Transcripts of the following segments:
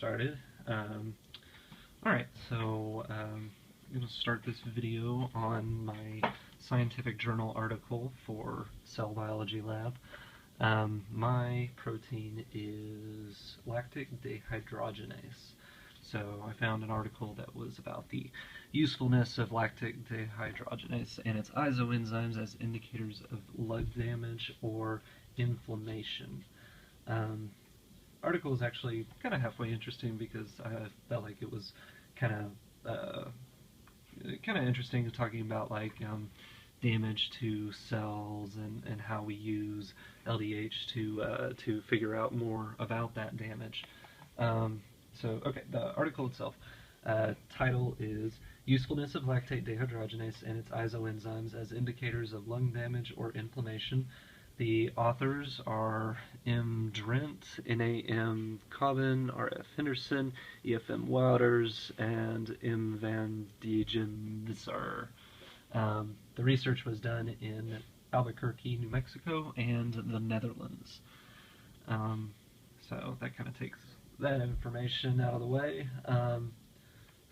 started. Alright, so I'm going to start this video on my scientific journal article for Cell Biology Lab. My protein is lactic dehydrogenase. So I found an article that was about the usefulness of lactic dehydrogenase and its isoenzymes as indicators of lung damage or inflammation. Article is actually kind of halfway interesting because I felt like it was kind of interesting talking about damage to cells and how we use LDH to figure out more about that damage. Okay, the article itself, title is Usefulness of Lactate Dehydrogenase and its Isoenzymes as Indicators of Lung Damage or Inflammation. The authors are M. Drent, N.A.M. Cobbin, R.F. Henderson, E.F.M. Wouters, and M. van Diegenvisser. The research was done in Albuquerque, New Mexico, and the Netherlands. So that kind of takes that information out of the way.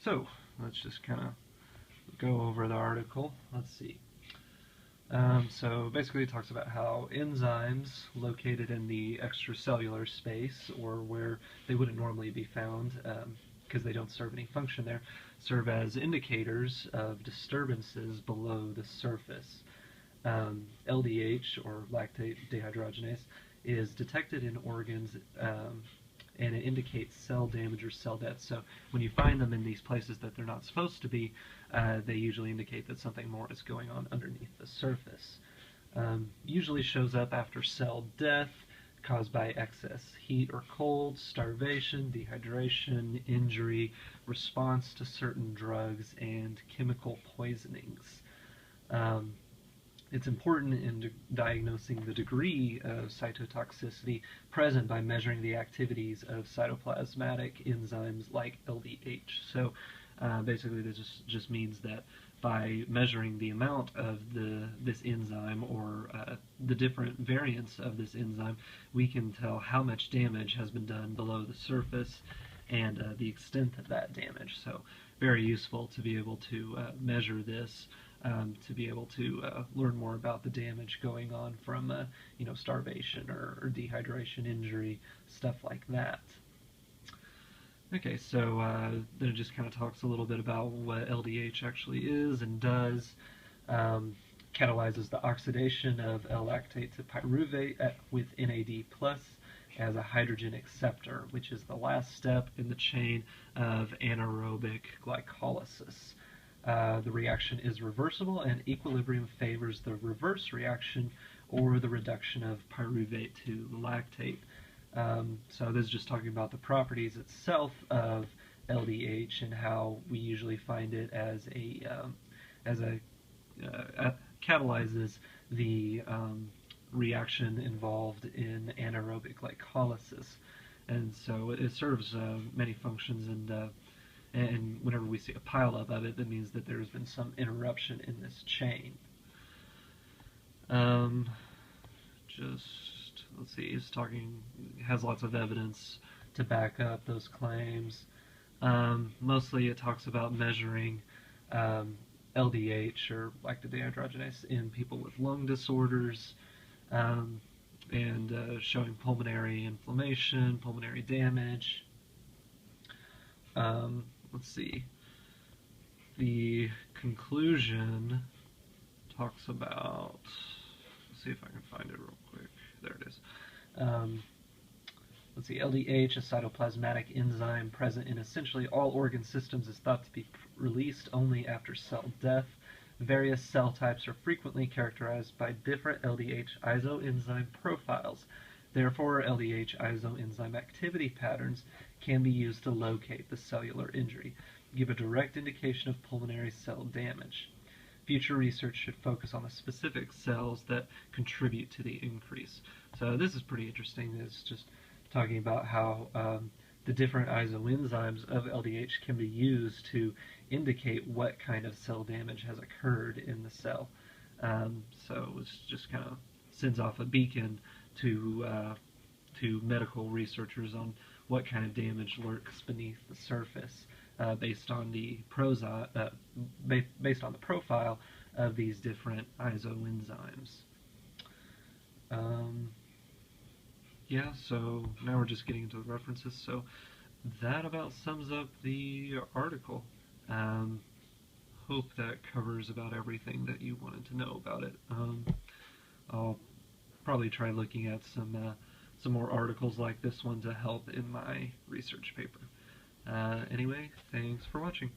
So let's just kind of go over the article. Let's see. So basically it talks about how enzymes located in the extracellular space, or where they wouldn't normally be found because they don't serve any function there, serve as indicators of disturbances below the surface. LDH, or lactate dehydrogenase, is detected in organs and it indicates cell damage or cell death. So when you find them in these places that they're not supposed to be, they usually indicate that something more is going on underneath the surface. Usually shows up after cell death caused by excess heat or cold, starvation, dehydration, injury, response to certain drugs, and chemical poisonings. It's important in diagnosing the degree of cytotoxicity present by measuring the activities of cytoplasmatic enzymes like LDH. So basically this just means that by measuring the amount of this enzyme, or the different variants of this enzyme, we can tell how much damage has been done below the surface and the extent of that damage. So very useful to be able to measure this, to be able to learn more about the damage going on from starvation or dehydration, injury, stuff like that. Okay, so then it just kind of talks a little bit about what LDH actually is and does. Catalyzes the oxidation of L-lactate to pyruvate with NAD+ as a hydrogen acceptor, which is the last step in the chain of anaerobic glycolysis. The reaction is reversible, and equilibrium favors the reverse reaction or the reduction of pyruvate to lactate. So this is just talking about the properties itself of LDH and how we usually find it as catalyzes the reaction involved in anaerobic glycolysis, and so it serves many functions, and whenever we see a pileup of it, that means that there's been some interruption in this chain. Let's see, has lots of evidence to back up those claims. Mostly it talks about measuring LDH, or lactate dehydrogenase, in people with lung disorders, and showing pulmonary inflammation, pulmonary damage. Let's see. The conclusion talks about, let's see if I can find it real quick. There it is. Let's see. LDH, a cytoplasmatic enzyme present in essentially all organ systems, is thought to be released only after cell death. Various cell types are frequently characterized by different LDH isoenzyme profiles. Therefore, LDH isoenzyme activity patterns can be used to locate the cellular injury, give a direct indication of pulmonary cell damage. Future research should focus on the specific cells that contribute to the increase. So this is pretty interesting. It's just talking about how the different isoenzymes of LDH can be used to indicate what kind of cell damage has occurred in the cell. So it just kind of sends off a beacon to to medical researchers on what kind of damage lurks beneath the surface based on the profile of these different isoenzymes. Yeah, so now we're just getting into the references. So that about sums up the article. Hope that covers about everything that you wanted to know about it. I'll probably try looking at some more articles like this one to help in my research paper. Anyway, thanks for watching.